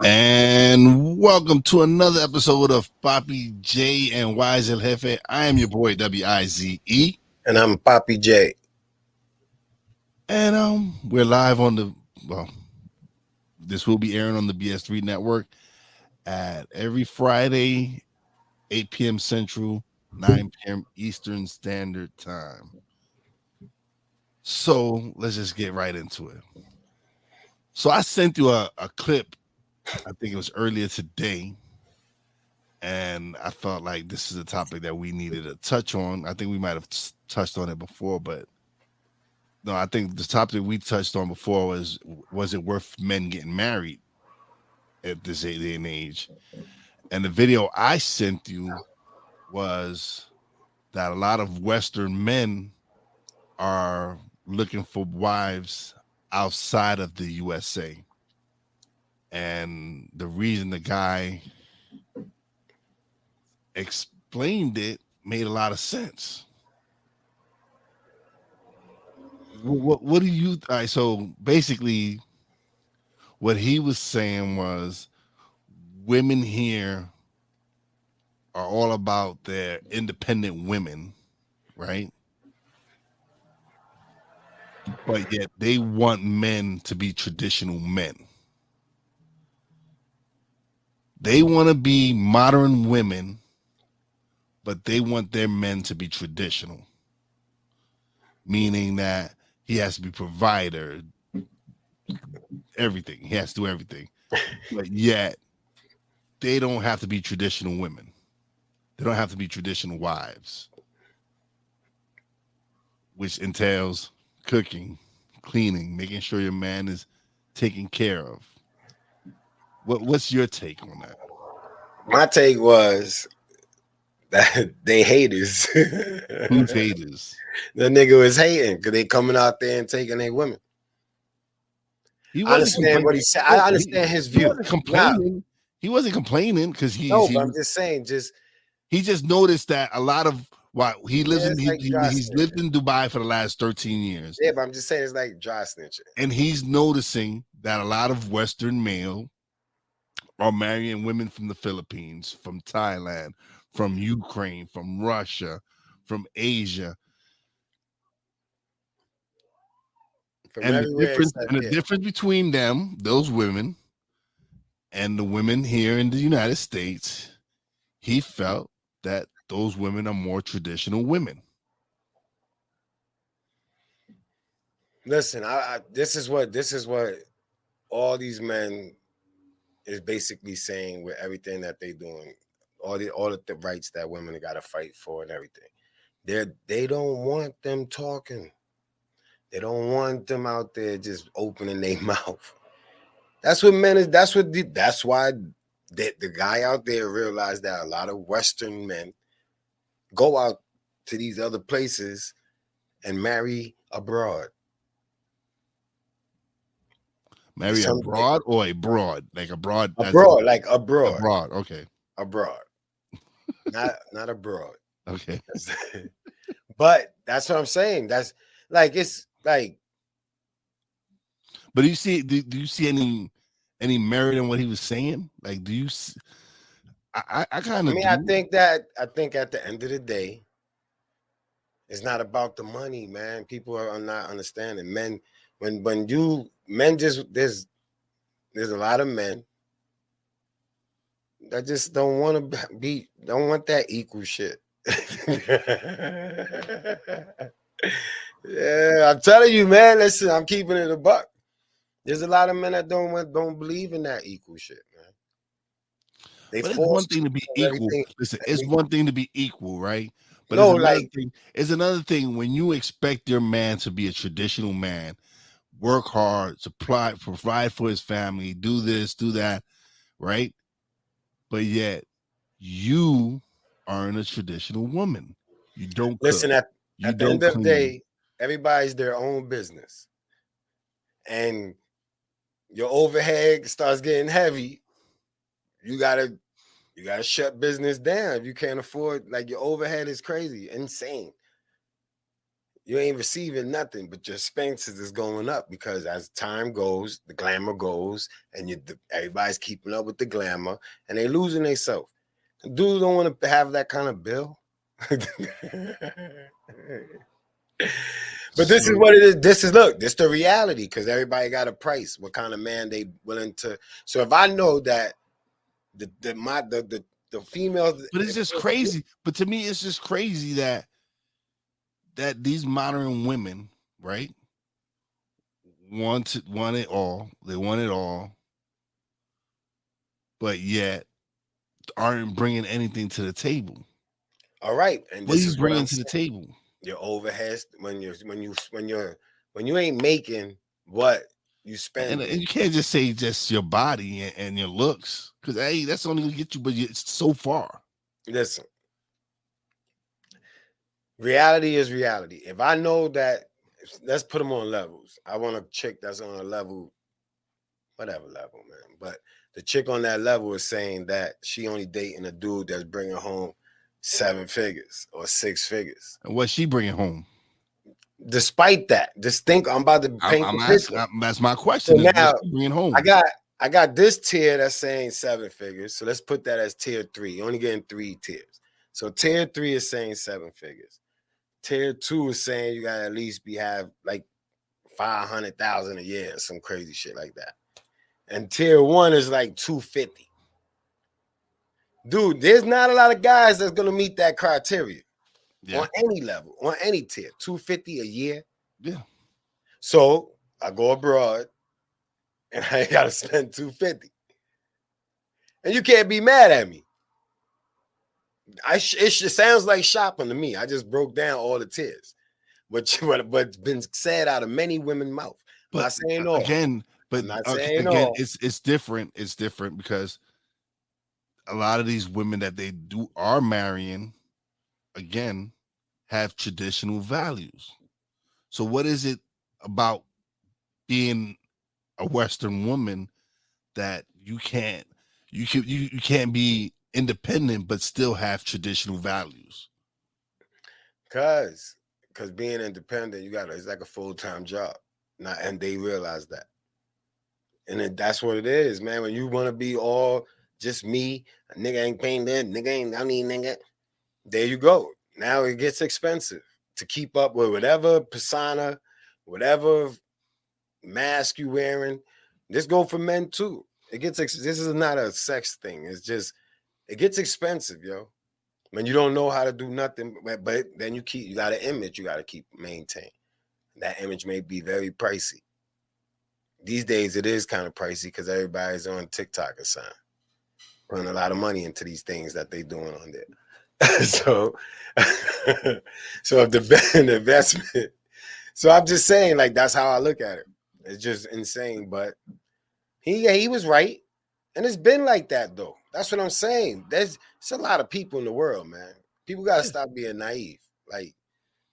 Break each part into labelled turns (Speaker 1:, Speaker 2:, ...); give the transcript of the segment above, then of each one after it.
Speaker 1: And welcome to another episode of Papi, J, and Wize and Jefe. I am your boy, Wize.
Speaker 2: And I'm Papi J.
Speaker 1: And we're live on this will be airing on the BS3 network at every Friday, 8 p.m. Central, 9 p.m. Eastern Standard Time. So let's just get right into it. So I sent you a clip, I think it was earlier today, and I felt like this is a topic that we needed to touch on. I think we might have touched on it before, but no, I think the topic we touched on before was it worth men getting married at this day and age? And the video I sent you was that a lot of Western men are looking for wives outside of the USA. And the reason the guy explained it made a lot of sense. What do you? All right, so basically, what he was saying was, women here are all about their independent women, right? But yet they want men to be traditional men. They want to be modern women, but they want their men to be traditional, meaning that he has to be provider, everything. He has to do everything. But yet they don't have to be traditional women. They don't have to be traditional wives, which entails cooking, cleaning, making sure your man is taken care of. What's your take on that?
Speaker 2: My take was that they haters.
Speaker 1: Who's haters?
Speaker 2: The nigga was hating because they coming out there and taking their women. I understand what he said. I understand his view.
Speaker 1: He wasn't complaining. He wasn't complaining because
Speaker 2: I'm just saying,
Speaker 1: he just noticed that a lot of he lives he's lived in Dubai for the last 13 years.
Speaker 2: Yeah, but I'm just saying it's like dry snitching.
Speaker 1: And he's noticing that a lot of Western male are marrying women from the Philippines, from Thailand, from Ukraine, from Russia, from Asia. And the difference between them, those women, and the women here in the United States, he felt that those women are more traditional women.
Speaker 2: Listen, this is what all these men is basically saying with everything that they doing, all of the rights that women got to fight for and everything. They don't want them talking. They don't want them out there just opening their mouth. That's what men is. That's why the guy out there realized that a lot of Western men go out to these other places and marry abroad.
Speaker 1: Marry abroad or abroad? Like abroad?
Speaker 2: Abroad.
Speaker 1: Abroad, okay.
Speaker 2: Abroad. not abroad.
Speaker 1: Okay.
Speaker 2: But that's what I'm saying. That's like, it's like.
Speaker 1: But do you see any merit in what he was saying? Like, do you? I kind of.
Speaker 2: I mean, I think at the end of the day, it's not about the money, man. People are not understanding. Men, there's a lot of men that just don't want to don't want that equal shit. Yeah, I'm telling you, man. Listen, I'm keeping it a buck. There's a lot of men that don't believe in that equal shit, man.
Speaker 1: But it's one thing to be equal. Listen, it's one thing to be equal, right? But
Speaker 2: No, like
Speaker 1: it's another thing when you expect your man to be a traditional man, work hard, provide for his family, do this, do that, right? But yet you aren't a traditional woman. You don't cook.
Speaker 2: listen,
Speaker 1: You
Speaker 2: at the
Speaker 1: don't
Speaker 2: end of the
Speaker 1: clean.
Speaker 2: day, everybody's their own business. And your overhead starts getting heavy, you gotta shut business down. If you can't afford, like, your overhead is crazy, insane. You ain't receiving nothing, but your expenses is going up because as time goes, the glamour goes, and everybody's keeping up with the glamour, and they losing themselves. Dudes don't want to have that kind of bill. But this is
Speaker 1: So,
Speaker 2: what it is. This the reality, because everybody got a price. What kind of man they willing to? So if I know that the females,
Speaker 1: but it's just crazy. But to me, it's just crazy that these modern women, right, want it all. They want it all, but yet aren't bringing anything to the table.
Speaker 2: all right, and
Speaker 1: What are
Speaker 2: this
Speaker 1: you
Speaker 2: is what I'm
Speaker 1: bringing to the
Speaker 2: saying.
Speaker 1: table?
Speaker 2: Your overhead, when you ain't making what you
Speaker 1: And
Speaker 2: spending.
Speaker 1: you can't just say just your body and your looks, because hey, that's only gonna get you, but it's so far.
Speaker 2: Listen, reality is reality. If I know that, let's put them on levels. I want a chick that's on a level, whatever level, man. But the chick on that level is saying that she only dating a dude that's bringing home 7 figures or 6 figures.
Speaker 1: And what's she bringing home?
Speaker 2: Despite that, just think, I'm about to paint
Speaker 1: I'm
Speaker 2: the
Speaker 1: asking.
Speaker 2: picture.
Speaker 1: That's my
Speaker 2: So
Speaker 1: question: is
Speaker 2: now
Speaker 1: what's she bringing
Speaker 2: I
Speaker 1: home?
Speaker 2: got I got this tier that's saying 7 figures. So let's put that as tier 3. You're only getting 3 tiers. So tier 3 is saying 7 figures. Tier 2 is saying you gotta at least have like 500,000 a year, some crazy shit like that. And tier 1 is like 250. Dude, there's not a lot of guys that's gonna meet that criteria
Speaker 1: Yeah,
Speaker 2: on any level, on any tier. 250 a year.
Speaker 1: yeah.
Speaker 2: So I go abroad and I gotta spend 250. And you can't be mad at me. It sounds like shopping to me. I just broke down all the tiers, what's been said out of many women's mouth. I'm
Speaker 1: But
Speaker 2: not saying all.
Speaker 1: again,
Speaker 2: I'm not saying
Speaker 1: again,
Speaker 2: all.
Speaker 1: it's different. It's different because a lot of these women that they do are marrying, again, have traditional values. So what is it about being a Western woman that you can't be independent but still have traditional values?
Speaker 2: Cause being independent, it's like a full-time job. And they realize that. And that's what it is, man. When you want to be all just me, a nigga ain't paying that, nigga ain't, I mean, nigga. There you go. Now it gets expensive to keep up with whatever persona, whatever mask you wearing. This go for men too. This is not a sex thing. It's just, it gets expensive, yo. When you don't know how to do nothing, but then you got an image you got to keep maintain. That image may be very pricey. These days it is kind of pricey because everybody's on TikTok or something, putting a lot of money into these things that they doing on there. So, so if the investment, so I'm just saying, like, that's how I look at it. It's just insane, but he was right, and it's been like that though. That's what I'm saying. It's a lot of people in the world, man. People gotta
Speaker 1: Yeah.
Speaker 2: stop being naive. Like,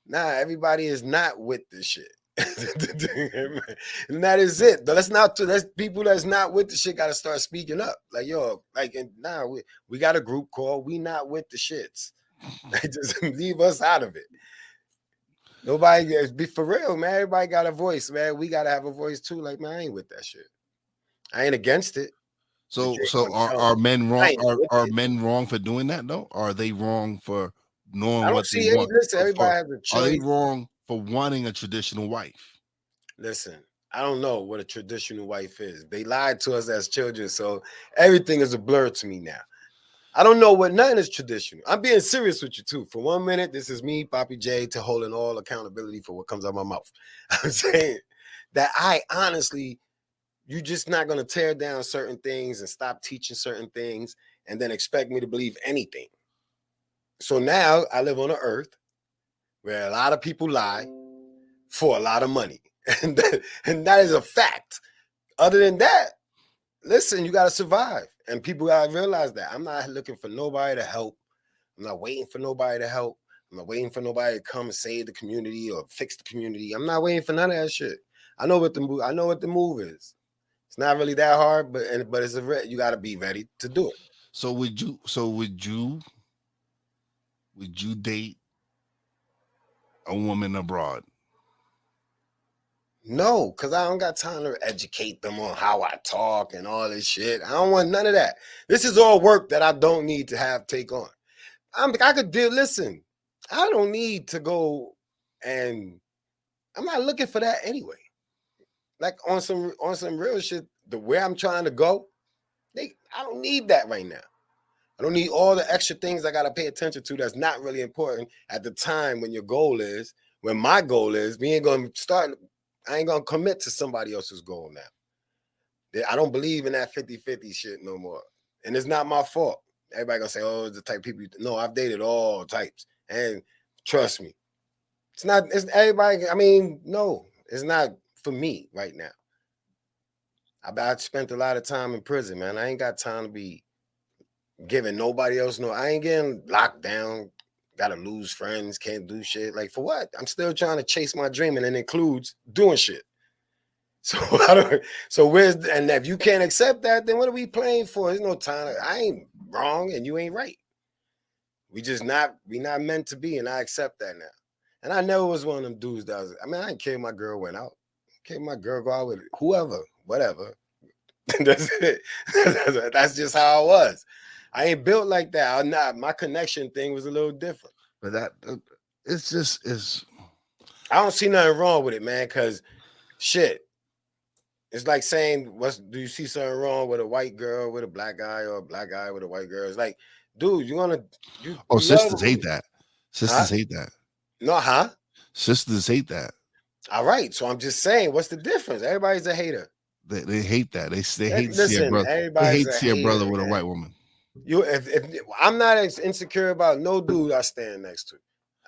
Speaker 2: nah, everybody is not with this shit. And that is it. But that's people that's not with the shit gotta start speaking up. Like, yo, like, nah, we got a group call. We not with the shits. Just leave us out of it. Nobody be for real, man. Everybody got a voice, man. We gotta have a voice too. Like, man, I ain't with that shit. I ain't against it. To
Speaker 1: So
Speaker 2: Drake
Speaker 1: so
Speaker 2: on tell
Speaker 1: are
Speaker 2: me,
Speaker 1: men
Speaker 2: I
Speaker 1: wrong?
Speaker 2: ain't with
Speaker 1: Are
Speaker 2: it.
Speaker 1: men wrong for doing that though? Are they wrong for
Speaker 2: I
Speaker 1: knowing
Speaker 2: don't
Speaker 1: what they
Speaker 2: see any.
Speaker 1: want?
Speaker 2: Listen,
Speaker 1: For
Speaker 2: everybody has a
Speaker 1: are they
Speaker 2: choice.
Speaker 1: wrong for wanting a traditional wife?
Speaker 2: Listen, I don't know what a traditional wife is. They lied to us as children, so everything is a blur to me now. I don't know what nothing is traditional. I'm being serious with you too. For 1 minute, this is me, Papi J, to holding all accountability for what comes out of my mouth. I'm saying that I honestly, you're just not gonna tear down certain things and stop teaching certain things and then expect me to believe anything. So now I live on an earth where a lot of people lie for a lot of money. And that is a fact. Other than that, listen, you got to survive. And people got to realize that. I'm not looking for nobody to help. I'm not waiting for nobody to help. I'm not waiting for nobody to come and save the community or fix the community. I'm not waiting for none of that shit. I know what the move is. It's not really that hard, but it's you got to be ready to do it.
Speaker 1: So would you date a woman abroad?
Speaker 2: No, because I don't got time to educate them on how I talk and all this shit. I don't want none of that. This is all work that I don't need to have take on. I could do. Listen, I don't need to go, and I'm not looking for that anyway. Like on some real shit, the way I'm trying to go, I don't need that right now. I don't need all the extra things I got to pay attention to that's not really important at the time when your goal is, when my goal is, we ain't going to start, I ain't going to commit to somebody else's goal now. I don't believe in that 50-50 shit no more. And it's not my fault. Everybody going to say, oh, it's the type of people. No, I've dated all types. And trust me, it's everybody. I mean, no, it's not for me right now. I spent a lot of time in prison, man. I ain't got time to be giving nobody else no. I ain't getting locked down. Gotta lose friends. Can't do shit. Like for what? I'm still trying to chase my dream, and it includes doing shit. So and if you can't accept that, then what are we playing for? There's no time. I ain't wrong, and you ain't right. We not meant to be, and I accept that now. And I never was one of them dudes that was. I mean, I didn't care if my girl went out. Okay, my girl go out with whoever, whatever. That's it. That's just how I was. I ain't built like that. I'm not. My connection thing was a little different.
Speaker 1: But it's just is.
Speaker 2: I don't see nothing wrong with it, man. Because shit, it's like saying, do you see something wrong with a white girl with a black guy or a black guy with a white girl? It's like, dude, you
Speaker 1: sisters hate that. Sisters hate that.
Speaker 2: No, huh?
Speaker 1: Sisters hate that.
Speaker 2: All right. So I'm just saying, what's the difference? Everybody's a hater.
Speaker 1: They hate that. They hate to see a brother. They hate to see a brother with a white woman.
Speaker 2: If I'm not insecure about no dude I stand next to.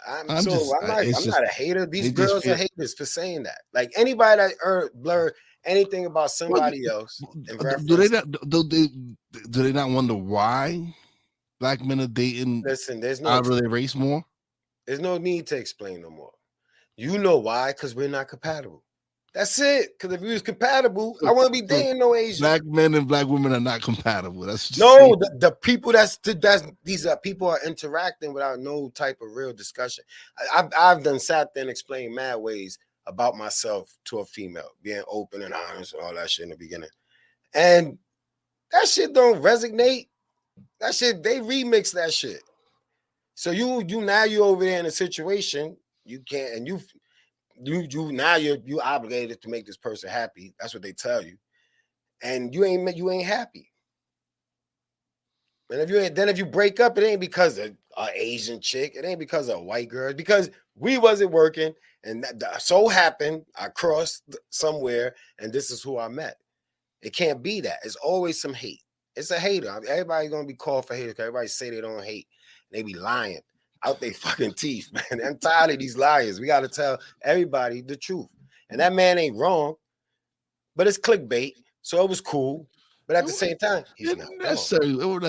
Speaker 2: I'm not a hater. These girls are haters for saying that. Like anybody that blur anything about somebody else.
Speaker 1: Do they not wonder why black men are dating?
Speaker 2: Listen, there's no
Speaker 1: out of their race more.
Speaker 2: There's no need to explain no more. You know why? Because we're not compatible. That's it. Because if we was compatible, I wouldn't be dating no Asian.
Speaker 1: Black men and black women are not compatible. That's just
Speaker 2: no. The people these people are interacting without no type of real discussion. I've done sat there and explained mad ways about myself to a female, being open and honest and all that shit in the beginning, and that shit don't resonate. That shit they remix that shit. So you over there in a situation you can't, and you now you obligated to make this person happy. That's what they tell you, and you ain't happy. And if you break up, it ain't because of an Asian chick. It ain't because of a white girl. It's because we wasn't working, and that so happened I crossed somewhere, and this is who I met. It can't be that. It's always some hate. It's a hater. Everybody's gonna be called for haters because everybody say they don't hate. They be lying out their fucking teeth, man. I'm tired of these liars. We got to tell everybody the truth. And that man ain't wrong, but it's clickbait. So it was cool. But at the same time, he's not wrong.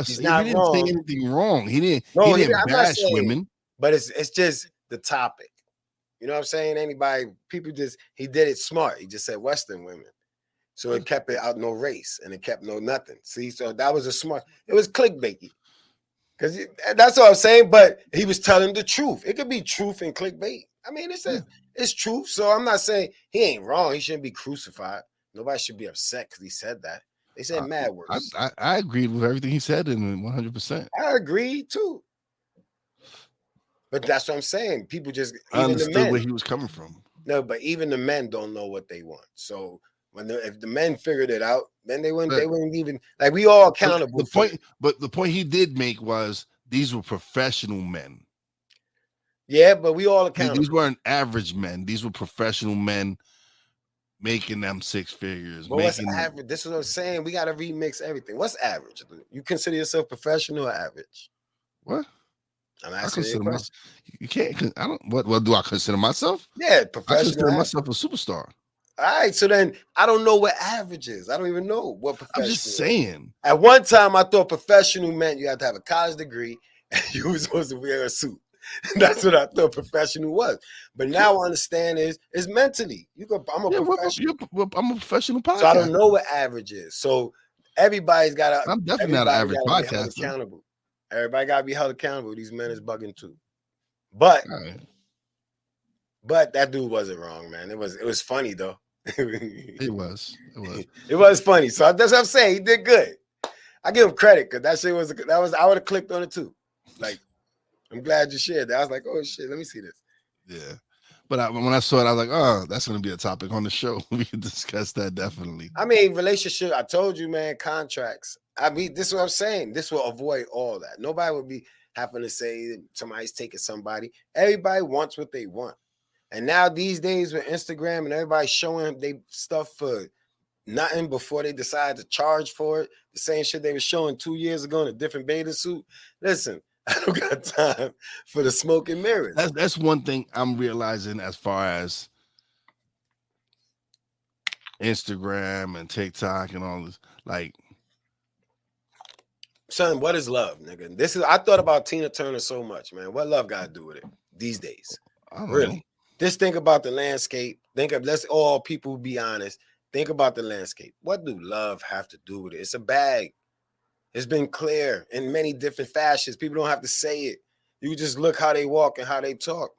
Speaker 2: He's not wrong.
Speaker 1: He didn't say anything wrong. He didn't bash women.
Speaker 2: But it's just the topic. You know what I'm saying? He did it smart. He just said Western women. So it kept it out no race and it kept no nothing. See, so that was it was clickbaity. Because that's what I'm saying, but he was telling the truth. It could be truth and clickbait. I mean, it's truth. So I'm not saying he ain't wrong. He shouldn't be crucified. Nobody should be upset because he said that. They said mad words.
Speaker 1: I agreed with everything he said, and 100%.
Speaker 2: I agree too. But that's what I'm saying. People just
Speaker 1: understood where he was coming from.
Speaker 2: No, but even the men don't know what they want. So if the men figured it out, then they wouldn't even like we all accountable.
Speaker 1: But the point he did make was these were professional men.
Speaker 2: Yeah, but we all accountable.
Speaker 1: These weren't average men. These were professional men making them six figures.
Speaker 2: But what's average? This is what I'm saying. We got to remix everything. What's average? You consider yourself professional or average?
Speaker 1: What?
Speaker 2: I'm
Speaker 1: I
Speaker 2: asking you a
Speaker 1: consider myself.
Speaker 2: question.
Speaker 1: You can't. I don't. What do I consider myself?
Speaker 2: Yeah,
Speaker 1: I
Speaker 2: professional
Speaker 1: consider
Speaker 2: athlete.
Speaker 1: myself a superstar.
Speaker 2: All right, so then I don't know what average is. I don't even know what
Speaker 1: I'm just
Speaker 2: professional is.
Speaker 1: saying.
Speaker 2: At one time, I thought professional meant you had to have a college degree and you were supposed to wear a suit. That's what I thought professional was. But now I understand is mentally. I'm a
Speaker 1: Yeah,
Speaker 2: professional.
Speaker 1: I'm a professional
Speaker 2: So I don't
Speaker 1: podcaster.
Speaker 2: know what average is. So
Speaker 1: I'm definitely not an
Speaker 2: everybody
Speaker 1: average
Speaker 2: gotta be held
Speaker 1: podcaster.
Speaker 2: accountable. Everybody gotta be held accountable. These men is bugging too. But
Speaker 1: All right.
Speaker 2: but that dude wasn't wrong, man. It was funny though.
Speaker 1: It was. It was.
Speaker 2: It was funny. So that's what I'm saying. He did good. I give him credit because that shit was I would have clicked on it too. Like, I'm glad you shared that. I was like, oh shit, let me see this.
Speaker 1: Yeah. But when I saw it, I was like, oh, that's going to be a topic on the show. We can discuss that definitely.
Speaker 2: I mean, relationship, I told you, man, contracts. I mean, this is what I'm saying. This will avoid all that. Nobody would be having to say somebody's taking somebody. Everybody wants what they want. And now these days with Instagram and everybody showing they stuff for nothing before they decide to charge for it, the same shit they were showing 2 years ago in a different bathing suit. Listen, I don't got time for the smoke and mirrors.
Speaker 1: That's one thing I'm realizing as far as Instagram and TikTok and all this. Like,
Speaker 2: Son, what is love, nigga? I thought about Tina Turner so much, man. What love got to do with it these days?
Speaker 1: I don't know.
Speaker 2: Really? Just think about the landscape. Let's all people be honest. Think about the landscape. What do love have to do with it? It's a bag. It's been clear in many different fashions. People don't have to say it. You just look how they walk and how they talk.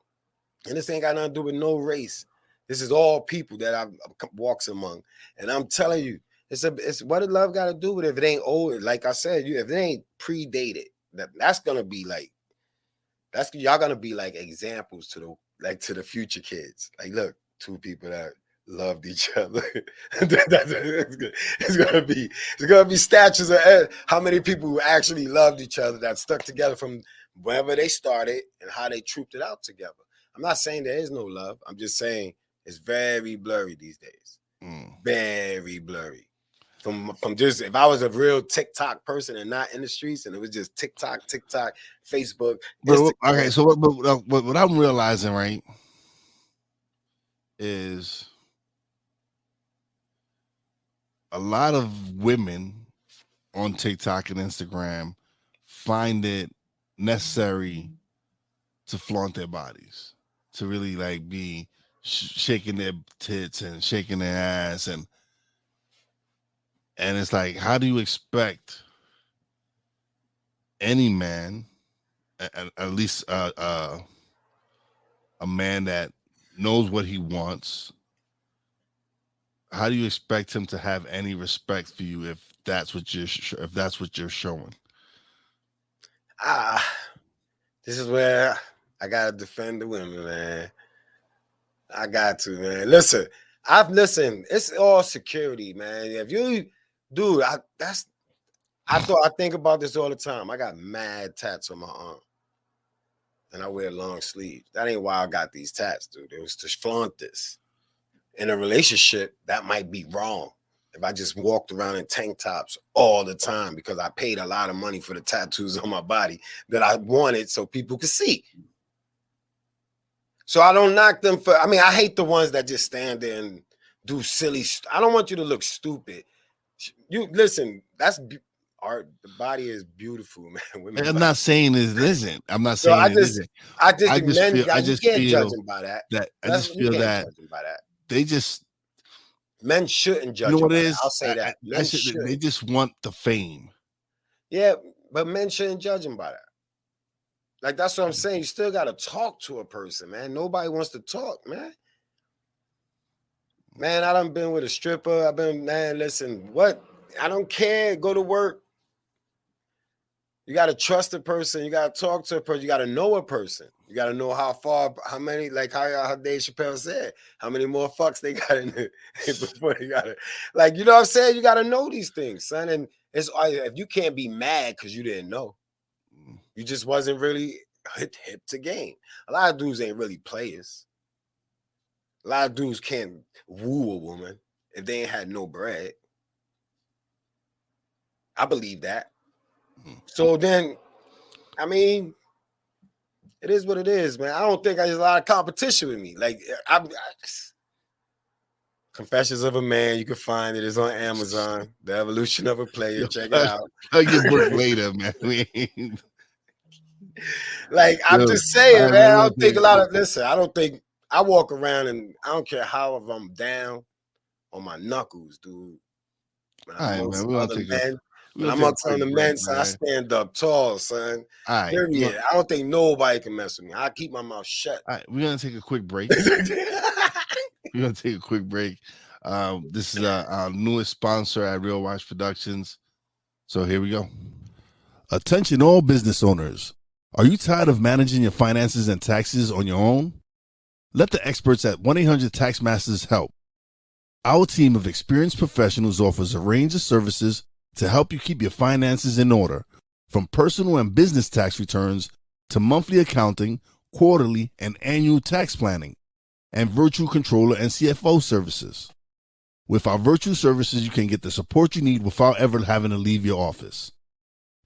Speaker 2: And this ain't got nothing to do with no race. This is all people that I walks among. And I'm telling you, it's what did love got to do with it? If it ain't old, like I said, if it ain't predated, that's gonna be like y'all gonna be like examples to the future kids. Like, look, two people that loved each other. It's gonna be statues of how many people who actually loved each other that stuck together from wherever they started and how they trooped it out together. I'm not saying there is no love. I'm just saying it's very blurry these days. Very blurry. From just if I was a real TikTok person and not in the streets and it was just TikTok, Facebook,
Speaker 1: But
Speaker 2: Instagram.
Speaker 1: okay, so what I'm realizing, right, is a lot of women on TikTok and Instagram find it necessary to flaunt their bodies, to really like be shaking their tits and shaking their ass, and it's like, how do you expect any man, at least a man that knows what he wants, how do you expect him to have any respect for you if that's what you're showing?
Speaker 2: This is where I gotta defend the women, man. I got to, man. Listen, it's all security, man. If you, dude, I think about this all the time. I got mad tats on my arm, and I wear long sleeves. That ain't why I got these tats, dude. It was to flaunt this. In a relationship, that might be wrong. If I just walked around in tank tops all the time because I paid a lot of money for the tattoos on my body that I wanted so people could see. So I don't knock them for, I mean, I hate the ones that just stand there and do silly. I don't want you to look stupid. You listen, that's art. The body is beautiful, man. Women
Speaker 1: I'm
Speaker 2: body.
Speaker 1: not saying it isn't. I'm not
Speaker 2: So
Speaker 1: saying it isn't.
Speaker 2: I just
Speaker 1: I
Speaker 2: think
Speaker 1: just
Speaker 2: men
Speaker 1: feel I
Speaker 2: got, you
Speaker 1: just
Speaker 2: can't judge
Speaker 1: feel
Speaker 2: them by that.
Speaker 1: that
Speaker 2: You can't judge them by that.
Speaker 1: they just,
Speaker 2: Men shouldn't
Speaker 1: you
Speaker 2: judge
Speaker 1: know
Speaker 2: them
Speaker 1: what
Speaker 2: by
Speaker 1: it
Speaker 2: that.
Speaker 1: is.
Speaker 2: I'll say that. Men
Speaker 1: They
Speaker 2: should.
Speaker 1: just want the fame.
Speaker 2: Yeah, but men shouldn't judge them by that. Like, that's what I'm saying. You still got to talk to a person, man. Nobody wants to talk, man. Man, I done been with a stripper. Man, listen, what? I don't care. Go to work. You got to trust a person. You got to talk to a person. You got to know a person. You got to know how many, like how Dave Chappelle said, how many more fucks they got in it before they got it. Like, you know what I'm saying? You got to know these things, son. And it's if you can't be mad because you didn't know, you just wasn't really hip to game. A lot of dudes ain't really players. A lot of dudes can't woo a woman if they ain't had no bread. I believe that. So then, I mean, It is what it is, man. I don't think there's a lot of competition with me. Like Confessions of a Man, you can find it. It's on Amazon. The Evolution of a Player.
Speaker 1: Yo,
Speaker 2: Check it out.
Speaker 1: I'll get book later, man.
Speaker 2: Like, I'm
Speaker 1: Yo,
Speaker 2: just saying,
Speaker 1: all right,
Speaker 2: man.
Speaker 1: man.
Speaker 2: I don't think a lot of listen. I don't think I walk around and I don't care how if I'm down on my knuckles, dude. When
Speaker 1: All
Speaker 2: I'm
Speaker 1: right,
Speaker 2: amongst
Speaker 1: man. We're
Speaker 2: other men, when I'm
Speaker 1: take a
Speaker 2: amongst
Speaker 1: quick
Speaker 2: other
Speaker 1: break,
Speaker 2: men, son, I
Speaker 1: man.
Speaker 2: stand up tall, son.
Speaker 1: All right,
Speaker 2: Period. I don't think nobody can mess with me. I keep my mouth shut.
Speaker 1: all right, we're gonna take a quick break. We're gonna take a quick break. This is our newest sponsor at Real Watch Productions. So here we go. Attention, all business owners. Are you tired of managing your finances and taxes on your own? Let the experts at 1-800-TAX-MASTERS help. Our team of experienced professionals offers a range of services to help you keep your finances in order, from personal and business tax returns to monthly accounting, quarterly and annual tax planning, and virtual controller and CFO services. With our virtual services, you can get the support you need without ever having to leave your office.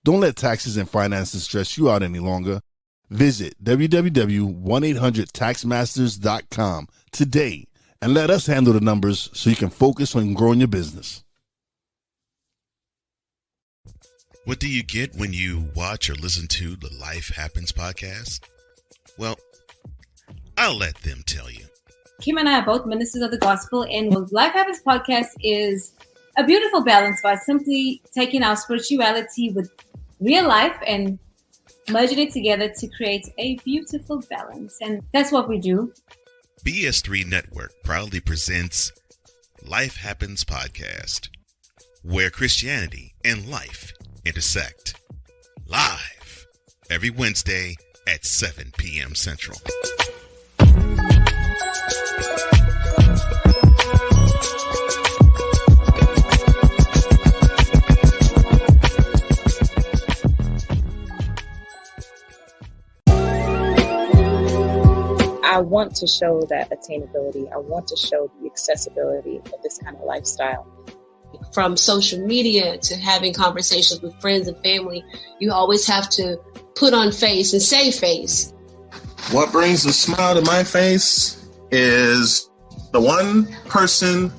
Speaker 1: Don't let taxes and finances stress you out any longer. Visit www.1800taxmasters.com today and let us handle the numbers so you can focus on growing your business.
Speaker 3: What do you get when you watch or listen to the Life Happens podcast? Well, I'll let them tell you.
Speaker 4: Kim and I are both ministers of the gospel, and what Life Happens podcast is a beautiful balance by simply taking our spirituality with real life and merging it together to create a beautiful balance. And that's what we do.
Speaker 3: BS3 Network proudly presents Life Happens podcast, where Christianity and life intersect. Live every Wednesday at 7 p.m. Central.
Speaker 5: I want to show that attainability. I want to show the accessibility of this kind of lifestyle.
Speaker 6: From social media to having conversations with friends and family, you always have to put on face and say face.
Speaker 7: What brings a smile to my face is the one person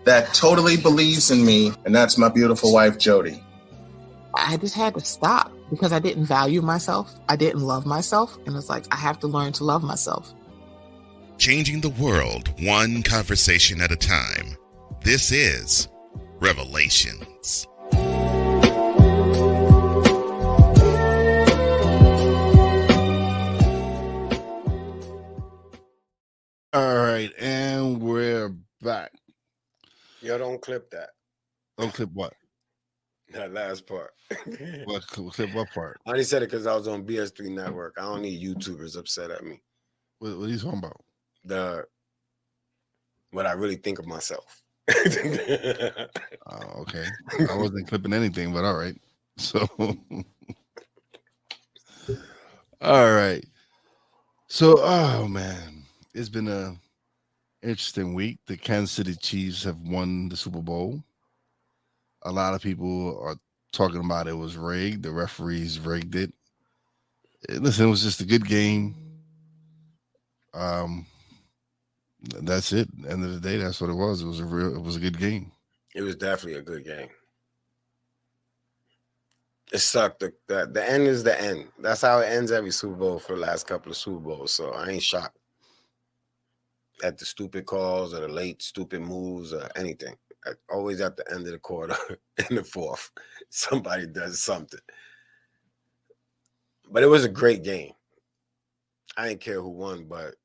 Speaker 7: that totally believes in me, and that's my beautiful wife, Jody.
Speaker 8: I just had to stop because I didn't value myself. I didn't love myself. And it's like, I have to learn to love myself.
Speaker 3: Changing the world one conversation at a time. This is Revelations.
Speaker 1: All right, and we're back.
Speaker 2: Yo, don't clip that.
Speaker 1: Don't clip what?
Speaker 2: That last part.
Speaker 1: What clip what part?
Speaker 2: I only said it because I was on BS3 Network. I don't need YouTubers upset at me.
Speaker 1: What are you talking about?
Speaker 2: What I really think of myself.
Speaker 1: Oh, okay. I wasn't clipping anything, but all right. So, all right. So, oh man, it's been a interesting week. The Kansas City Chiefs have won the Super Bowl. A lot of people are talking about it was rigged. The referees rigged it. Listen, it was just a good game. That's it. End of the day, that's what it was. It was a good game.
Speaker 2: It was definitely a good game. It sucked. The end is the end. That's how it ends every Super Bowl for the last couple of Super Bowls. So I ain't shocked at the stupid calls or the late stupid moves or anything. Always at the end of the quarter, in the fourth, somebody does something. But it was a great game. I didn't care who won, but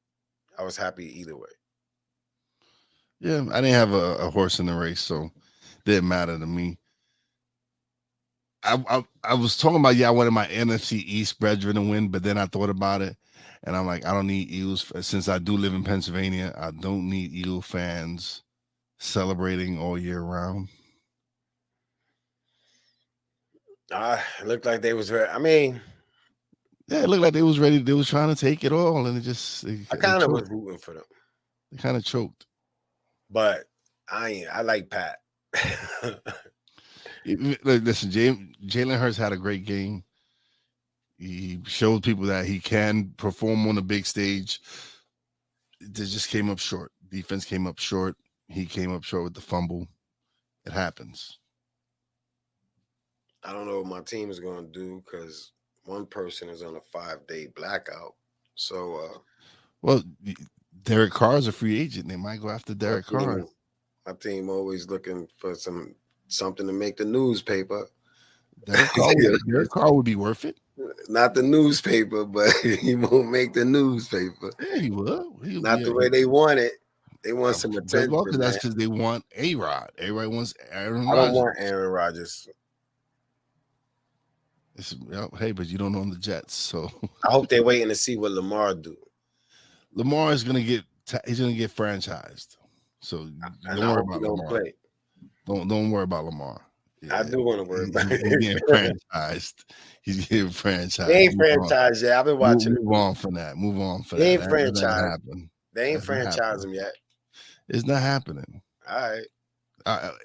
Speaker 2: I was happy either way.
Speaker 1: Yeah, I didn't have a horse in the race, so it didn't matter to me. I was talking about, I wanted my NFC East brethren to win, but then I thought about it, and I'm like, I don't need Eagles. Since I do live in Pennsylvania, I don't need Eagle fans celebrating all year round.
Speaker 2: It looked like they was ready. I mean,
Speaker 1: yeah, it looked like they was ready. They was trying to take it all, and
Speaker 2: I kind of was rooting for them.
Speaker 1: They kind of choked.
Speaker 2: But I like Pat.
Speaker 1: Listen, Jalen Hurts had a great game. He showed people that he can perform on a big stage. It just came up short. Defense came up short. He came up short with the fumble. It happens.
Speaker 2: I don't know what my team is going to do because one person is on a 5-day blackout. So,
Speaker 1: well, Derek Carr's a free agent. They might go after Derek Carr.
Speaker 2: My team always looking for something to make the newspaper.
Speaker 1: Derek Carr would be worth it.
Speaker 2: Not the newspaper, but he won't make the newspaper.
Speaker 1: Yeah, he will.
Speaker 2: Not the way they want it. They want some attention.
Speaker 1: Well, that's because they want A-Rod. Everybody wants Aaron Rodgers.
Speaker 2: I don't want Aaron Rodgers.
Speaker 1: Hey, but you don't own the Jets, so
Speaker 2: I hope they're waiting to see what Lamar do.
Speaker 1: Lamar is gonna get franchised. So don't worry about Lamar. Don't worry about Lamar.
Speaker 2: Yeah. I do want to worry about
Speaker 1: He's getting franchised. He's getting franchised.
Speaker 2: They ain't franchised yet. I've been watching.
Speaker 1: Move on from that. Move on from
Speaker 2: that. They
Speaker 1: ain't
Speaker 2: franchised. They ain't franchised him yet.
Speaker 1: It's not happening.
Speaker 2: All right.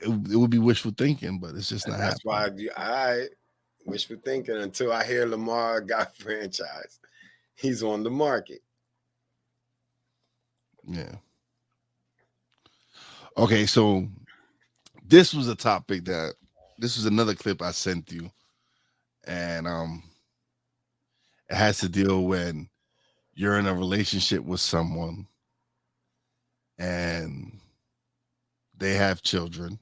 Speaker 1: It would be wishful thinking, but it's just not happening.
Speaker 2: That's why all right. Wishful thinking until I hear Lamar got franchised. He's on the market.
Speaker 1: Yeah. Okay, so this was a topic this was another clip I sent you, and it has to deal when you're in a relationship with someone and they have children,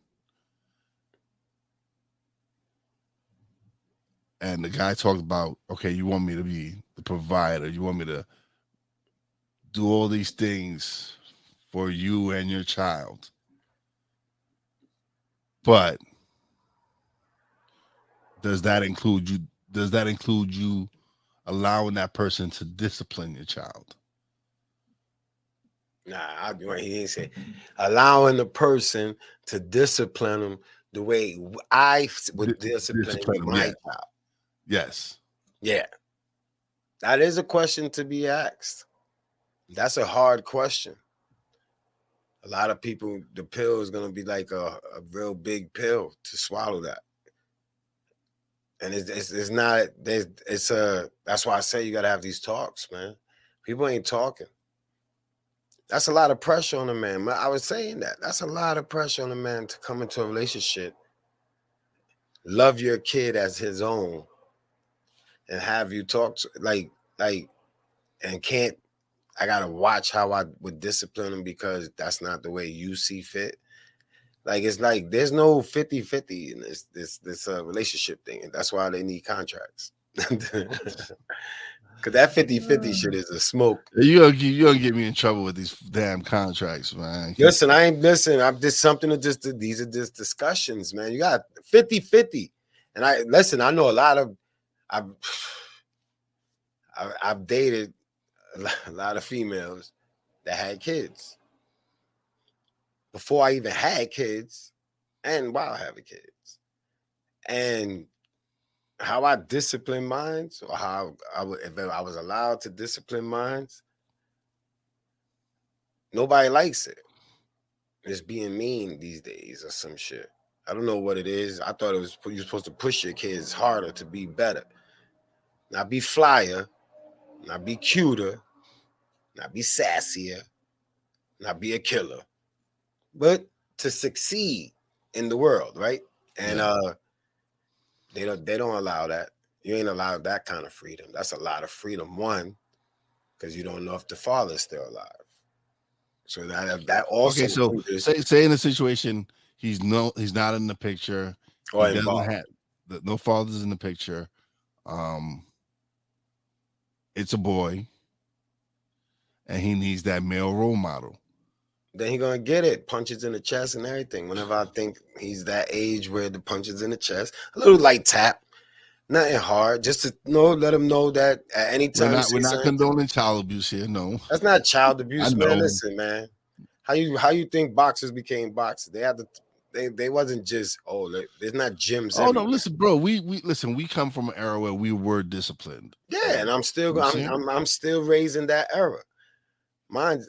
Speaker 1: and the guy talked about, okay, you want me to be the provider, you want me to do all these things for you and your child, but does that include you allowing that person to discipline your child?
Speaker 2: Nah, he didn't say allowing the person to discipline them the way I would discipline my child.
Speaker 1: Yes.
Speaker 2: Yeah. That is a question to be asked. That's a hard question. A lot of people, the pill is going to be like a real big pill to swallow that. And it's not, that's why I say you got to have these talks, man. People ain't talking. That's a lot of pressure on a man. I was saying that. That's a lot of pressure on a man to come into a relationship, love your kid as his own, and have you talk to, and can't, I got to watch how I would discipline him because that's not the way you see fit. Like, it's like there's no 50-50 in this relationship thing. And that's why they need contracts. Because that 50-50 shit is a smoke.
Speaker 1: You're gonna get me in trouble with these damn contracts, man.
Speaker 2: Listen, I'm just something to these are just discussions, man. You got 50-50. And I know a lot of, I've dated a lot of females that had kids before I even had kids and while having kids. And how I discipline minds, or how if I was allowed to discipline minds, nobody likes it. It's being mean these days or some shit. I don't know what it is. I thought you're supposed to push your kids harder to be better. Not be flyer, not be cuter, not be sassier, not be a killer, but to succeed in the world, right? And they don't allow that. You ain't allowed that kind of freedom. That's a lot of freedom. One, because you don't know if the father's still alive. So that also.
Speaker 1: Okay, so say in the situation he's not in the picture.
Speaker 2: Or
Speaker 1: he doesn't have no father's in the picture. It's a boy, and he needs that male role model.
Speaker 2: Then he's gonna get it, punches in the chest and everything. Whenever I think he's that age where the punches in the chest, a little light tap, nothing hard, just to let him know that at any time.
Speaker 1: We're not condoning child abuse here. No,
Speaker 2: that's not child abuse, man. Listen, man, how you think boxers became boxers? They wasn't just there's not gyms.
Speaker 1: Oh, no, listen, bro. We listen. We come from an era where we were disciplined.
Speaker 2: Yeah, and I'm still raising that era. Mine,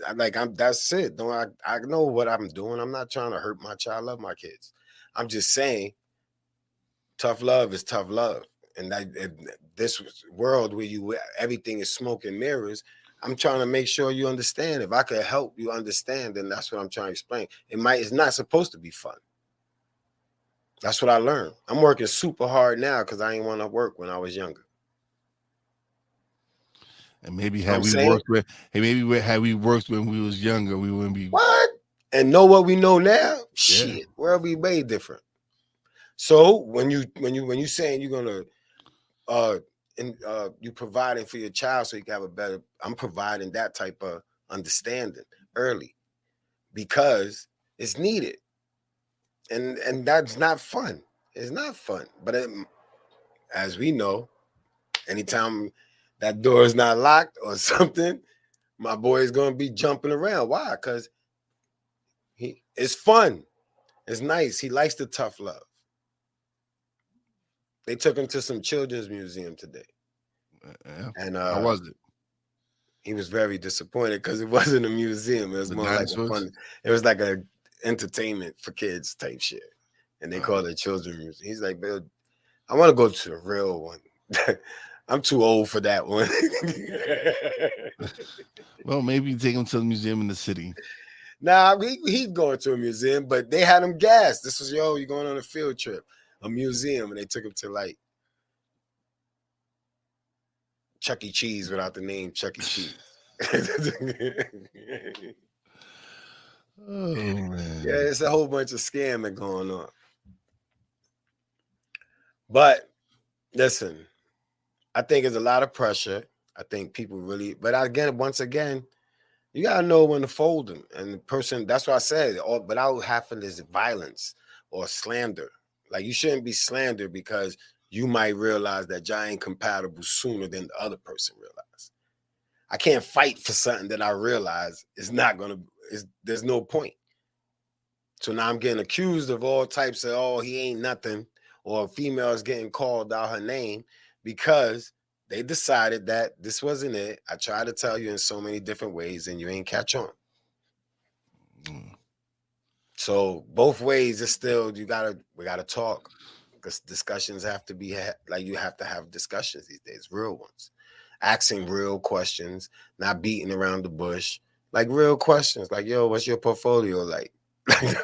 Speaker 2: that's it. I know what I'm doing. I'm not trying to hurt my child. I love my kids. I'm just saying, tough love is tough love. And this world where everything is smoke and mirrors, I'm trying to make sure you understand. If I can help you understand, then that's what I'm trying to explain. It's not supposed to be fun. That's what I learned. I'm working super hard now because I didn't want to work when I was younger.
Speaker 1: And maybe had we worked when we was younger, we wouldn't be
Speaker 2: what? And know what we know now? Shit, world be way different. So when you saying you're gonna you providing for your child so you can have a better, I'm providing that type of understanding early because it's needed. And that's not fun. It's not fun. But as we know, anytime that door is not locked or something, my boy is going to be jumping around. Why? Because it's fun. It's nice. He likes the tough love. They took him to some children's museum today.
Speaker 1: Yeah.
Speaker 2: And
Speaker 1: how was it?
Speaker 2: He was very disappointed because it wasn't a museum. It was more like a fun. It was like a entertainment for kids type shit. And they call it children's museum. He's like, Bill, I want to go to the real one. I'm too old for that one.
Speaker 1: Well, maybe you take him to the museum in the city.
Speaker 2: Nah, he's going to a museum, but they had him gassed. This was, you're going on a field trip, a museum, and they took him to like Chuck E. Cheese without the name Chuck E. Cheese.
Speaker 1: Oh man.
Speaker 2: Yeah, it's a whole bunch of scamming going on. But listen, I think it's a lot of pressure. I think people really, but once again, you gotta know when to fold them. And the person, that's what I said, without having this violence or slander. Like you shouldn't be slandered because you might realize that y'all ain't compatible sooner than the other person realize. I can't fight for something that I realize is not gonna, there's no point. So now I'm getting accused of all types of, oh, he ain't nothing, or a female is getting called out her name because they decided that this wasn't it. I tried to tell you in so many different ways and you ain't catch on. So both ways it's still, we gotta talk. Because discussions have to be like, you have to have discussions these days, real ones. Asking real questions, not beating around the bush. Like real questions, like, yo, what's your portfolio like? Like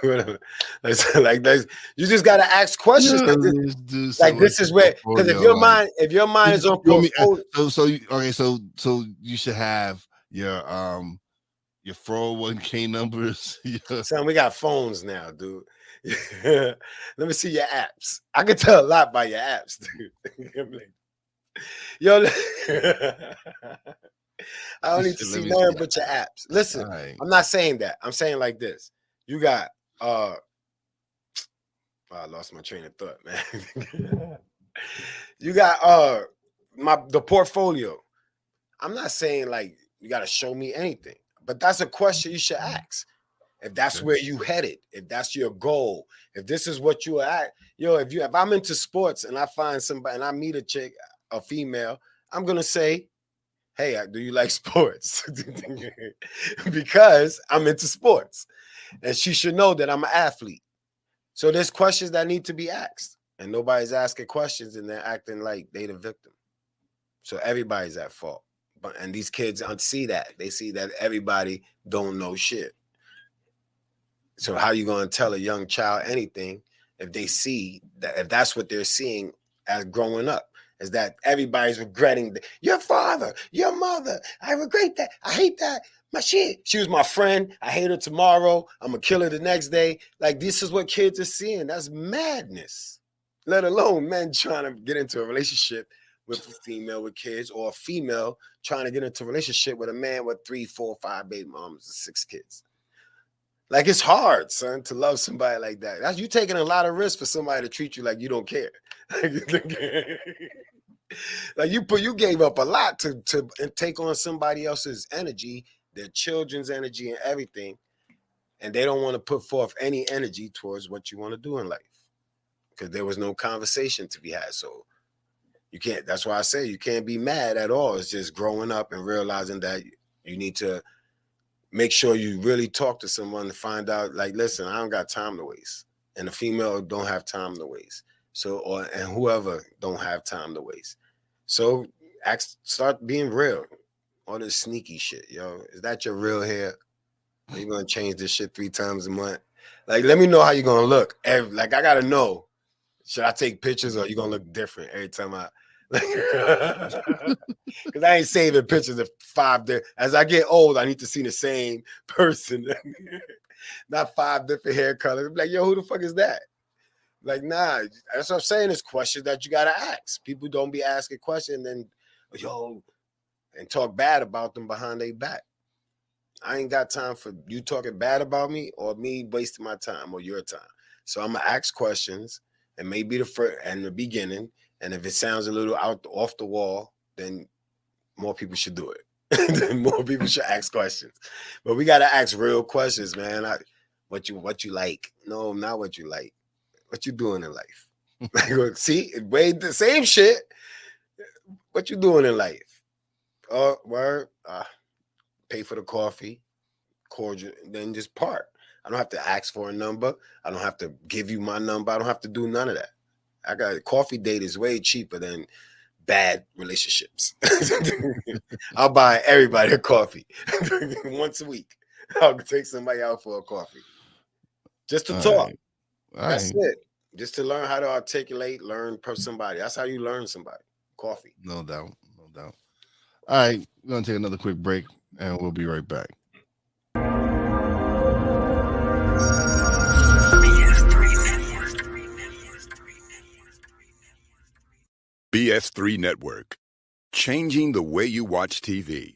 Speaker 2: you just gotta ask questions. This is where, because if your mind is on portfolio,
Speaker 1: so you should have your 401k numbers.
Speaker 2: Son, we got phones now, dude. Let me see your apps. I can tell a lot by your apps, dude. Yo, I don't need to see nothing but your apps. Listen, right. I'm not saying that. I'm saying like this. You got I lost my train of thought, man. You got the portfolio. I'm not saying like you got to show me anything, but that's a question you should ask. If that's where you headed, if that's your goal, if this is what you are at, if I'm into sports and I find somebody and I meet a chick, a female, I'm gonna say, hey, do you like sports? Because I'm into sports. And she should know that I'm an athlete. So there's questions that need to be asked. And nobody's asking questions and they're acting like they the victim. So everybody's at fault. And these kids see that. They see that everybody don't know shit. So how you going to tell a young child anything if they see that, if that's what they're seeing as growing up, is that everybody's regretting your father, your mother. I regret that. I hate that. My shit. She was my friend. I hate her tomorrow. I'm going to kill her the next day. Like, this is what kids are seeing. That's madness. Let alone men trying to get into a relationship with a female with kids, or a female trying to get into a relationship with a man with 3, 4, 5 baby moms and 6 kids. Like, it's hard, son, to love somebody like that. That's you taking a lot of risk for somebody to treat you like you don't care. Like you gave up a lot to take on somebody else's energy, their children's energy and everything, and they don't want to put forth any energy towards what you want to do in life because there was no conversation to be had. So you can't. That's why I say you can't be mad at all. It's just growing up and realizing that you need to make sure you really talk to someone to find out, like, listen, I don't got time to waste. And the female don't have time to waste. So, and whoever don't have time to waste. So, start being real. All this sneaky shit, yo. Is that your real hair? Are you gonna change this shit 3 times a month? Like, let me know how you're gonna look. Like, I gotta know. Should I take pictures or you gonna look different every time I? Because I ain't saving pictures of 5 days. As I get old, I need to see the same person, not 5 different hair colors. I'm like, yo, who the fuck is that? Like, nah, that's what I'm saying. It's questions that you gotta ask. People don't be asking questions and then, and talk bad about them behind their back. I ain't got time for you talking bad about me or me wasting my time or your time. So I'm gonna ask questions and maybe the beginning. And if it sounds a little off the wall, then more people should do it. Then more people should ask questions. But we gotta ask real questions, man. What you like? No, not what you like. What you doing in life? Like, see, the same shit. What you doing in life? Oh, word. Pay for the coffee, cordial, then just part. I don't have to ask for a number. I don't have to give you my number. I don't have to do none of that. I got a coffee date is way cheaper than bad relationships. I'll buy everybody a coffee once a week. I'll take somebody out for a coffee just to talk. That's it. Just to learn how to articulate, learn from somebody. That's how you learn somebody. Coffee.
Speaker 1: No doubt. All right, we're gonna take another quick break, and we'll be right back.
Speaker 9: BS3 Network, changing the way you watch TV.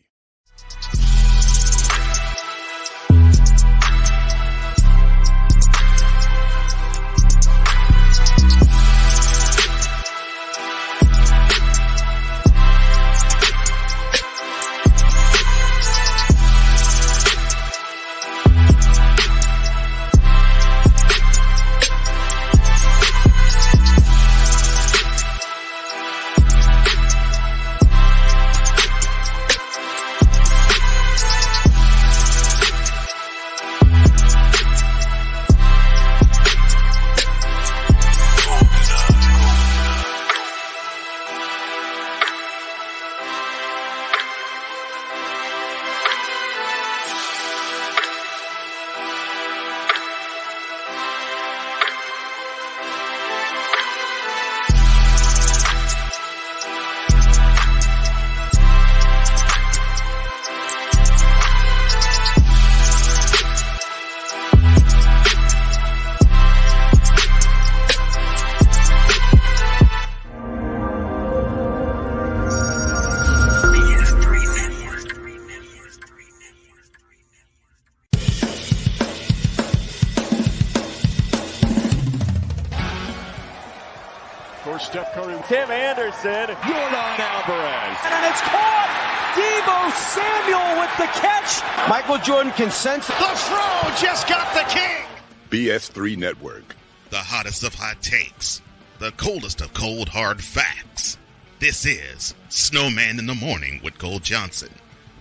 Speaker 10: Steph Curry, Tim Anderson, Jordan Alvarez, and it's caught. Deebo Samuel with the catch. Michael Jordan consents. The throw just got the king.
Speaker 9: BS3 Network.
Speaker 3: The hottest of hot takes. The coldest of cold hard facts. This is Snowman in the Morning with Cole Johnson.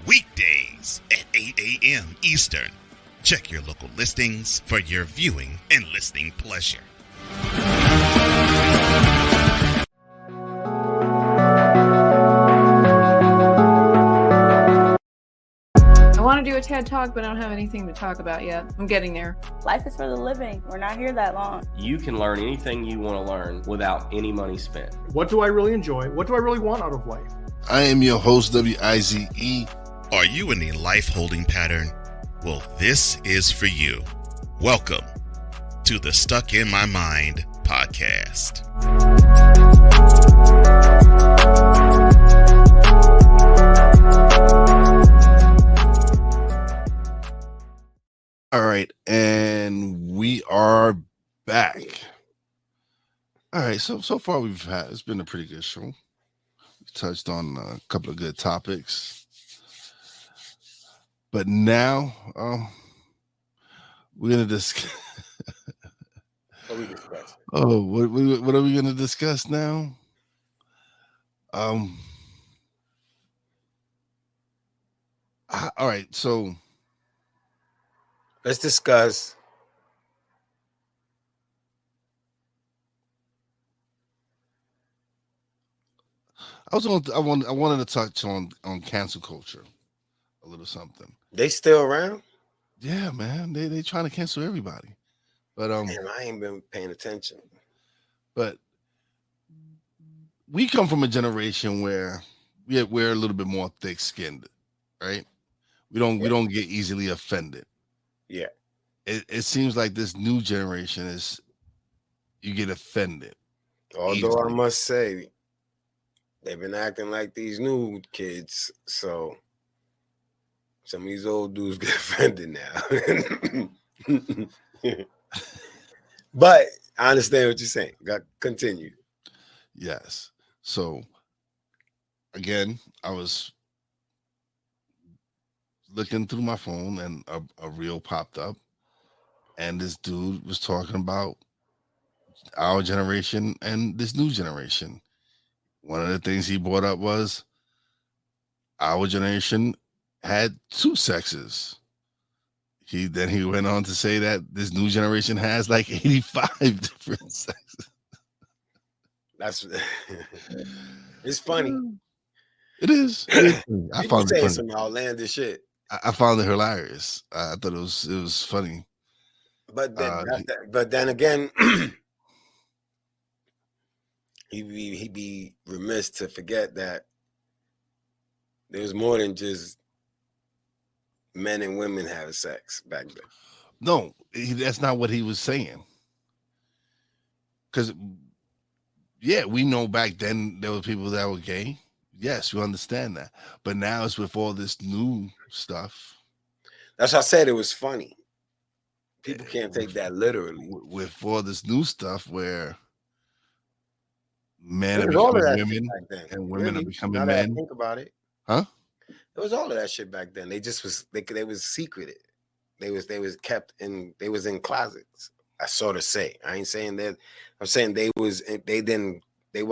Speaker 3: Weekdays at 8 a.m. Eastern. Check your local listings for your viewing and listening pleasure.
Speaker 11: I want to do a TED Talk, but I don't have anything to talk about yet. I'm getting there.
Speaker 12: Life is for the living. We're not here that long.
Speaker 13: You can learn anything you want to learn without any money spent.
Speaker 14: What do I really enjoy? What do I really want out of life?
Speaker 1: I am your host, Wize.
Speaker 3: Are you in a life holding pattern? Well, this is for you. Welcome to the Stuck in My Mind podcast.
Speaker 1: All right, and we are back. All right, so far it's been a pretty good show. We touched on a couple of good topics, but now we're gonna discuss.
Speaker 2: What are we discussing?
Speaker 1: Oh, what are we gonna discuss now? All right, so.
Speaker 2: Let's discuss
Speaker 1: I wanted to touch on cancel culture a little something.
Speaker 2: They still around?
Speaker 1: Yeah, man. They trying to cancel everybody. But
Speaker 2: Damn, I ain't been paying attention.
Speaker 1: But we come from a generation where we're a little bit more thick-skinned, right? We don't get easily offended.
Speaker 2: Yeah.
Speaker 1: It seems like this new generation is you get offended.
Speaker 2: Although
Speaker 1: easily.
Speaker 2: I must say, they've been acting like these new kids, so some of these old dudes get offended now. But I understand what you're saying. Continue.
Speaker 1: Yes. So again, I was looking through my phone and a reel popped up, and this dude was talking about our generation and this new generation. One of the things he brought up was our generation had 2 sexes. He went on to say that this new generation has like 85 different sexes.
Speaker 2: That's it's funny.
Speaker 1: It is. I found it funny.
Speaker 2: Some outlandish shit.
Speaker 1: I found it hilarious. I thought it was funny.
Speaker 2: But then again, he'd be remiss to forget that there was more than just men and women having sex back then.
Speaker 1: No, that's not what he was saying. Because, yeah, we know back then there were people that were gay. Yes, we understand that. But now it's with all this new stuff.
Speaker 2: That's why I said it was funny. People can't take that literally.
Speaker 1: With all this new stuff where men are becoming women and women are becoming men.
Speaker 2: Think about it.
Speaker 1: Huh?
Speaker 2: It was all of that shit back then. They just was they was secreted. They was kept in closets. I sort of say. I ain't saying that. I'm saying they wasn't. There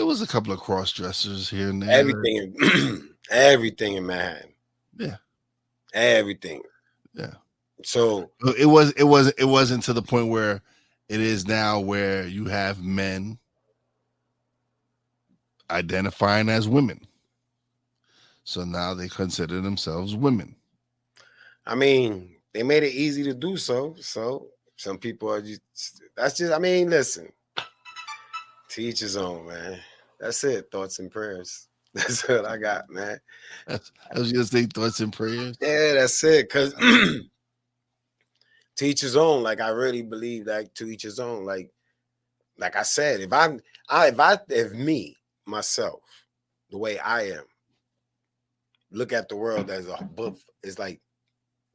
Speaker 1: was a couple of cross dressers here and there.
Speaker 2: Everything in Manhattan.
Speaker 1: Yeah.
Speaker 2: Everything.
Speaker 1: Yeah.
Speaker 2: So
Speaker 1: it wasn't to the point where it is now, where you have men identifying as women. So now they consider themselves women.
Speaker 2: I mean, they made it easy to do so. So some people are I mean, listen. To each his own, man. That's it. Thoughts and prayers. That's what I got, man.
Speaker 1: I was gonna say thoughts and prayers.
Speaker 2: Yeah, that's it. Cause to each his own. Like I really believe, like to each his own. Like I said, if me myself, the way I am, look at the world as a book, it's like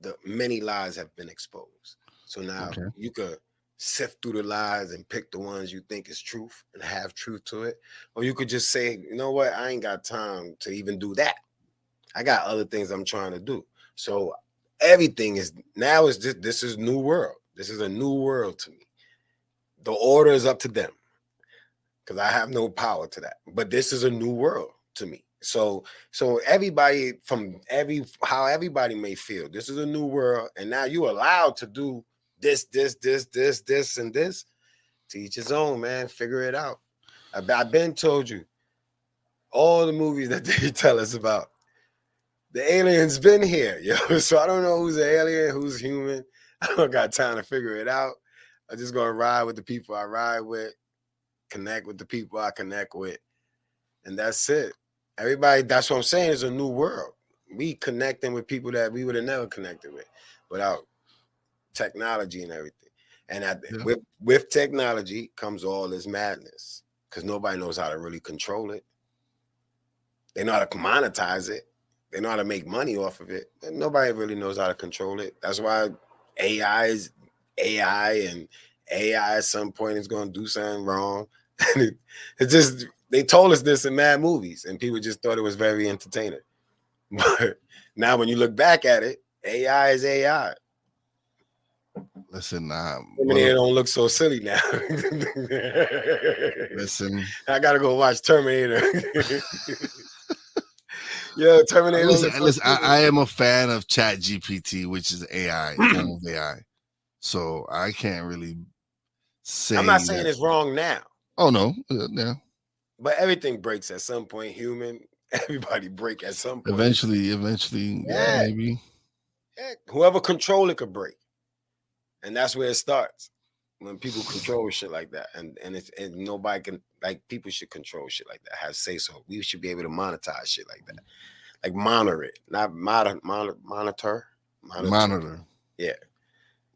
Speaker 2: the many lies have been exposed. So now you could sift through the lies and pick the ones you think is truth and have truth to it. Or you could just say, you know what? I ain't got time to even do that. I got other things I'm trying to do. So everything is now this is new world. This is a new world to me. The order is up to them because I have no power to that. But this is a new world to me. So everybody how everybody may feel, this is a new world. And now you're allowed to do this, and this. To each his own, man. Figure it out. I've been told you all the movies that they tell us about. The alien's been here, yo. So I don't know who's an alien, who's human. I don't got time to figure it out. I'm just gonna ride with the people I ride with, connect with the people I connect with, and that's it. Everybody, that's what I'm saying, is a new world. We connecting with people that we would have never connected with without technology and everything. And with technology comes all this madness because nobody knows how to really control it. They know how to monetize it. They know how to make money off of it. And nobody really knows how to control it. That's why AI is AI, and AI at some point is going to do something wrong. It's just, they told us this in mad movies and people just thought it was very entertaining. But now when you look back at it, AI is AI.
Speaker 1: Listen,
Speaker 2: Terminator don't look so silly now.
Speaker 1: Listen,
Speaker 2: I gotta go watch Terminator. Yo, Terminator.
Speaker 1: Listen, I am a fan of ChatGPT, which is AI, form of AI. So I can't really say.
Speaker 2: I'm not saying it's wrong now.
Speaker 1: Oh no, yeah.
Speaker 2: But everything breaks at some point. Human, everybody break at some point.
Speaker 1: Eventually, yeah, maybe.
Speaker 2: Yeah. Whoever control it could break, and that's where it starts. When people control shit like that, and nobody can, like, people should control shit like that. Have say so. We should be able to monetize shit like that, like monitor it, not monitor. Yeah,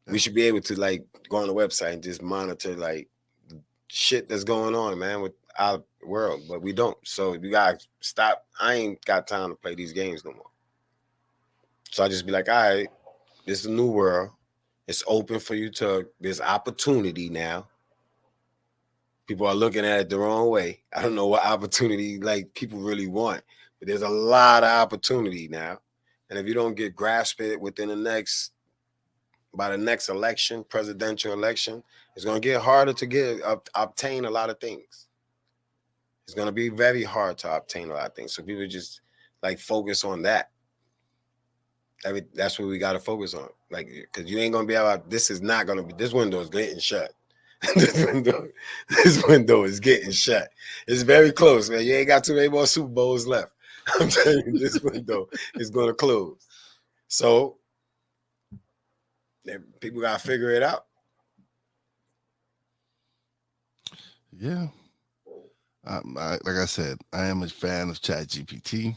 Speaker 2: we should be able to, like, go on the website and just monitor, like, shit that's going on, man, with our world, but we don't. So you gotta stop. I ain't got time to play these games no more. So I just be like, all right, this is a new world. It's open for you to, there's opportunity now. People are looking at it the wrong way. I don't know what opportunity, like, people really want, but there's a lot of opportunity now. And if you don't get grasped it within by the next election, presidential election, it's going to get harder to obtain a lot of things. It's going to be very hard to obtain a lot of things. So people just, like, focus on that. That's what we got to focus on. Like, because you ain't going to be able to, this is not going to be, this window is getting shut. This window is getting shut. It's very close, man. You ain't got too many more Super Bowls left. I'm telling you, this window is going to close. So people got to figure it out.
Speaker 1: Yeah. Like I said, I am a fan of ChatGPT.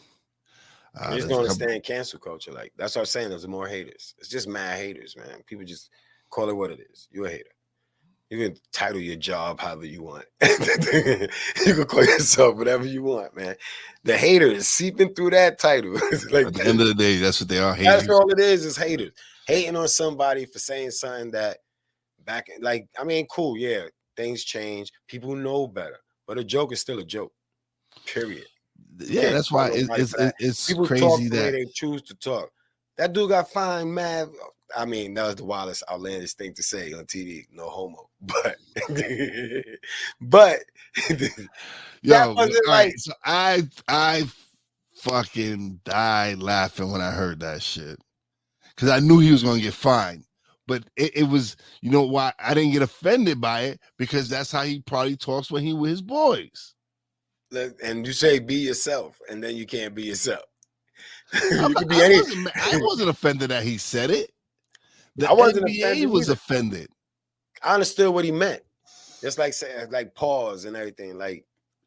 Speaker 2: You just don't understand cancel culture. Like, that's what I'm saying. There's more haters. It's just mad haters, man. People just call it what it is. You're a hater. You can title your job however you want. You can call yourself whatever you want, man. The hater is seeping through that title. Like,
Speaker 1: at the end of the day, that's what they are. Haters.
Speaker 2: That's all it is haters. Hating on somebody for saying something that like, I mean, cool, yeah, things change. People know better. But a joke is still a joke. Period.
Speaker 1: Yeah, that's why it's
Speaker 2: people
Speaker 1: crazy
Speaker 2: talk the
Speaker 1: that
Speaker 2: way they choose to talk. That dude got fined, mad. I mean, that was the wildest, outlandish thing to say on TV. No homo, but
Speaker 1: yo, wasn't like. So I fucking died laughing when I heard that shit because I knew he was gonna get fined. But it was, you know why I didn't get offended by it, because that's how he probably talks when he with his boys.
Speaker 2: And you say be yourself, and then you can't be yourself.
Speaker 1: I wasn't offended that he said it. The NBA was offended.
Speaker 2: I understood what he meant. Just like saying, like, pause and everything. Like,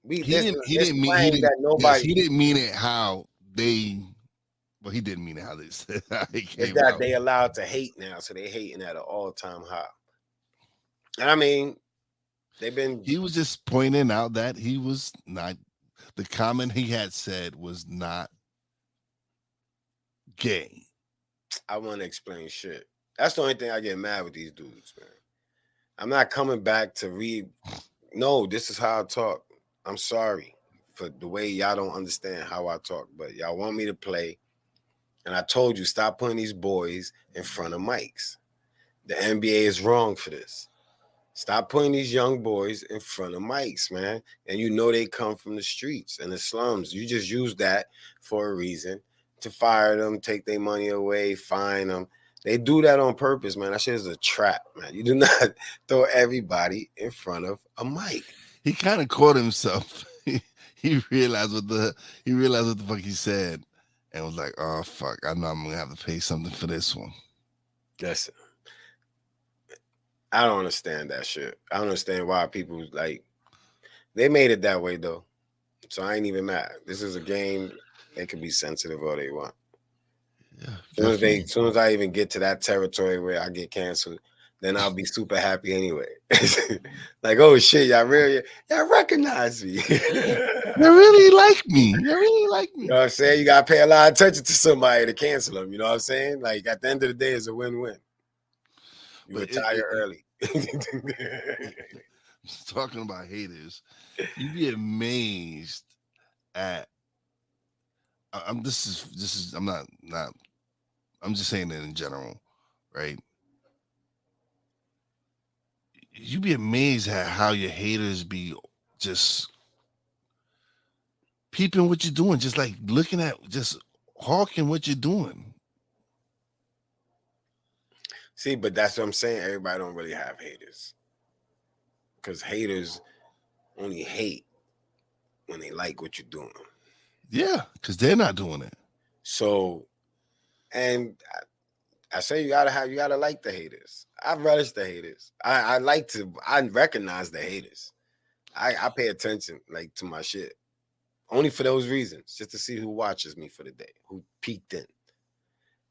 Speaker 2: he didn't
Speaker 1: mean it how they. Well, he didn't mean it how they said.
Speaker 2: It's that they allowed to hate now, so they hating at an all-time high. And I mean,
Speaker 1: he was just pointing out that he was not. The comment he had said was not gay.
Speaker 2: I want to explain shit. That's the only thing I get mad with these dudes, man. I'm not coming back to read. No, this is how I talk. I'm sorry for the way y'all don't understand how I talk, but y'all want me to play. And I told you, stop putting these boys in front of mics. The NBA is wrong for this. Stop putting these young boys in front of mics, man. And you know they come from the streets and the slums. You just use that for a reason to fire them, take their money away, fine them. They do that on purpose, man. That shit is a trap, man. You do not throw everybody in front of a mic.
Speaker 1: He kind of caught himself. he realized what the fuck he said, and was like, "Oh fuck, I know I'm gonna have to pay something for this one."
Speaker 2: Listen, I don't understand that shit. I don't understand why people, like, they made it that way though. So I ain't even mad. This is a game. They can be sensitive all they want.
Speaker 1: Yeah.
Speaker 2: As soon as I even get to that territory where I get canceled, then I'll be super happy anyway. Like, oh shit, y'all recognize me.
Speaker 1: You really like me. You really like me.
Speaker 2: You know what I'm saying? You gotta pay a lot of attention to somebody to cancel them. You know what I'm saying? Like, at the end of the day, it's a win-win. You retire early.
Speaker 1: Talking about haters, you'd be amazed at. I'm just saying it in general, right? You'd be amazed at how your haters be just peeping what you're doing, just like looking at, just hawking what you're doing.
Speaker 2: See, but that's what I'm saying. Everybody don't really have haters, because haters only hate. when they like what you're doing.
Speaker 1: Yeah, because they're not doing it.
Speaker 2: So, and I say you gotta like the haters. I relish the haters. I recognize the haters. I pay attention like to my shit. Only for those reasons, just to see who watches me for the day, who peeked in.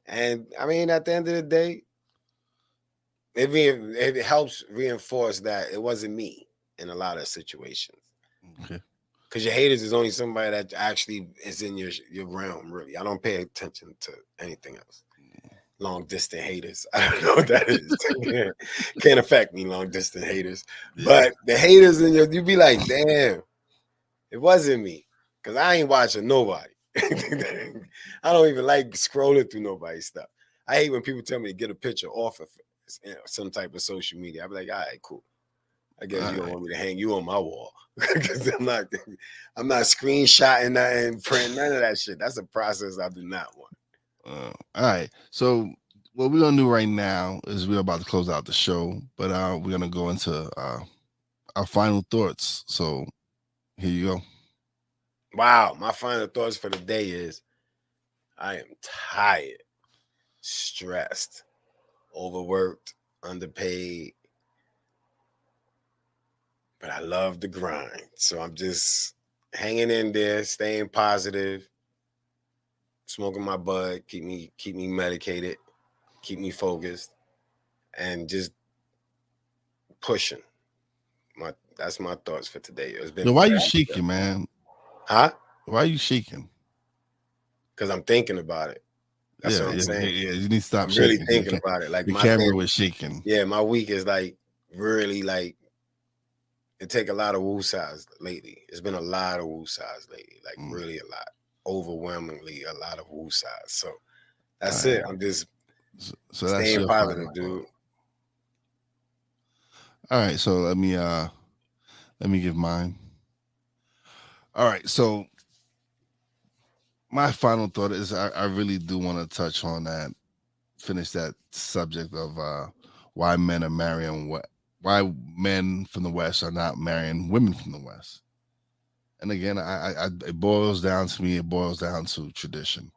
Speaker 2: And I mean, at the end of the day, it helps reinforce that it wasn't me in a lot of situations.
Speaker 1: Okay.
Speaker 2: Because your haters is only somebody that actually is in your realm, really. I don't pay attention to anything else. Long distance haters. I don't know what that is. Can't affect me, long distance haters. Yeah. But the haters in you be like, damn, it wasn't me. Because I ain't watching nobody. I don't even like scrolling through nobody's stuff. I hate when people tell me to get a picture off of some type of social media. I be like, all right, cool. I guess you don't want me to hang you on my wall. Because I'm not screenshotting that and printing none of that shit. That's a process I do not want.
Speaker 1: All right. So what we're gonna do right now is we're about to close out the show, but we're gonna go into our final thoughts. So here you go.
Speaker 2: Wow, my final thoughts for the day is I am tired, stressed, overworked, underpaid. But I love the grind. So I'm just hanging in there, staying positive, smoking my bud, keep me medicated, keep me focused, and just pushing. That's my thoughts for today. It's been
Speaker 1: why are you shaking, man?
Speaker 2: Huh?
Speaker 1: Why are you shaking?
Speaker 2: Because I'm thinking about it. That's what I'm saying.
Speaker 1: Yeah, you need to stop
Speaker 2: I'm
Speaker 1: shaking.
Speaker 2: really thinking about it. Like
Speaker 1: the
Speaker 2: my
Speaker 1: camera was shaking.
Speaker 2: Yeah, my week is like really like it take a lot of woosahs lately. It's been a lot of woosahs lately, like really a lot, overwhelmingly a lot of woosahs. So that's it. I'm just staying positive, dude.
Speaker 1: All right, so let me give mine. All right, so my final thought is I really do want to touch on that, finish that subject of why men are marrying why men from the West are not marrying women from the West. And again, it boils down to tradition.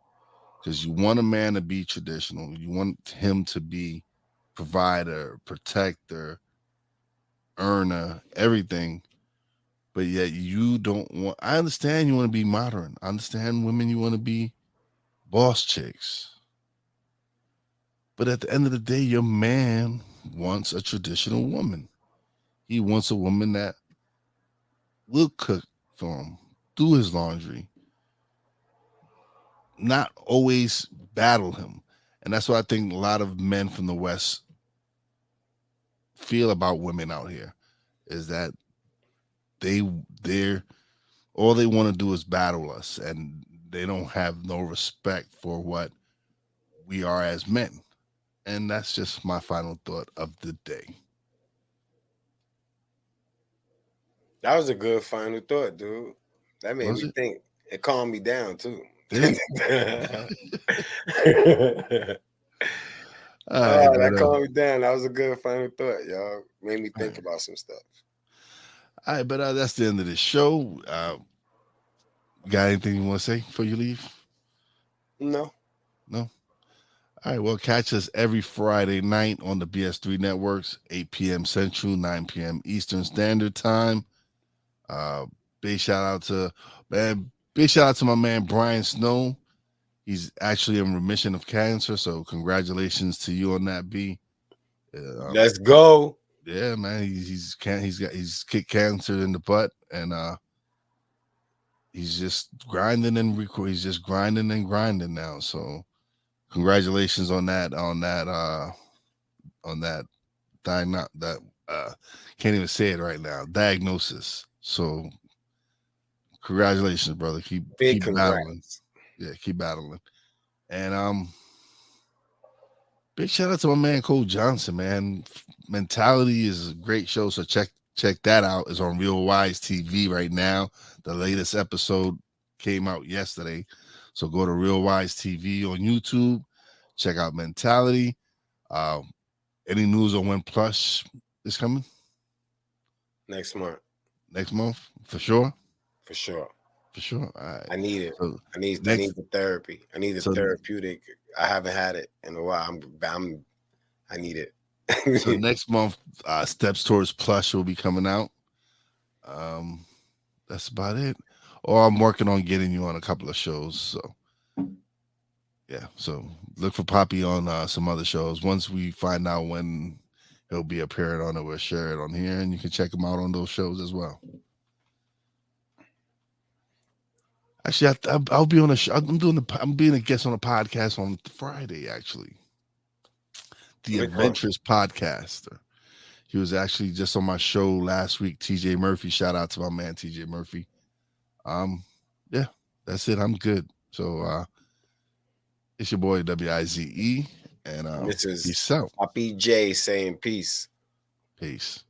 Speaker 1: Because you want a man to be traditional. You want him to be provider, protector, earner, everything. But yet you don't want, I understand you want to be modern. I understand women, you want to be boss chicks. But at the end of the day, your man wants a traditional woman. He wants a woman that will cook for him, do his laundry, not always battle him. And that's what I think a lot of men from the West feel about women out here, is that they're all they want to do is battle us, and they don't have no respect for what we are as men. And that's just my final thought of the day.
Speaker 2: That was a good final thought, dude. That made me think. It calmed me down too. That calmed me down. That was a good final thought, y'all. Made me think about some stuff.
Speaker 1: All right, but that's the end of the show. Got anything you want to say before you leave?
Speaker 2: No.
Speaker 1: All right, well, catch us every Friday night on the BS3 networks, 8 p.m. Central, 9 p.m. Eastern Standard Time. Big shout out to my man Brian Snow. He's actually in remission of cancer, so congratulations to you on that, B.
Speaker 2: Let's go.
Speaker 1: Yeah, man, he's kicked cancer in the butt, and he's just grinding and grinding now. So congratulations on that can't even say it right now, diagnosis. So congratulations, brother. Keep battling. Yeah, keep battling. And big shout out to my man Cole Johnson, man. Mentality is a great show, so check that out. It's on Real Wize TV right now. The latest episode came out yesterday, so go to Real Wize TV on YouTube. Check out Mentality. Any news on when Plush is coming?
Speaker 2: Next month,
Speaker 1: for sure.
Speaker 2: For sure.
Speaker 1: For sure. All right.
Speaker 2: I need it.
Speaker 1: So
Speaker 2: I need the therapy. I need the therapeutic. I haven't had it in a while. I need it.
Speaker 1: So next month, Steps Towards Plush will be coming out. That's about it. Or I'm working on getting you on a couple of shows. So yeah. So look for Papi on some other shows. Once we find out when he'll be appearing on it, we'll share it on here, and you can check him out on those shows as well. Actually, I'll be on a show. I'm being a guest on a podcast on Friday. Actually, the Adventurous Podcaster. He was actually just on my show last week. TJ Murphy. Shout out to my man TJ Murphy. Yeah, that's it. I'm good. So it's your boy WIZE, and
Speaker 2: this is
Speaker 1: peace out.
Speaker 2: Papi J saying peace.
Speaker 1: Peace.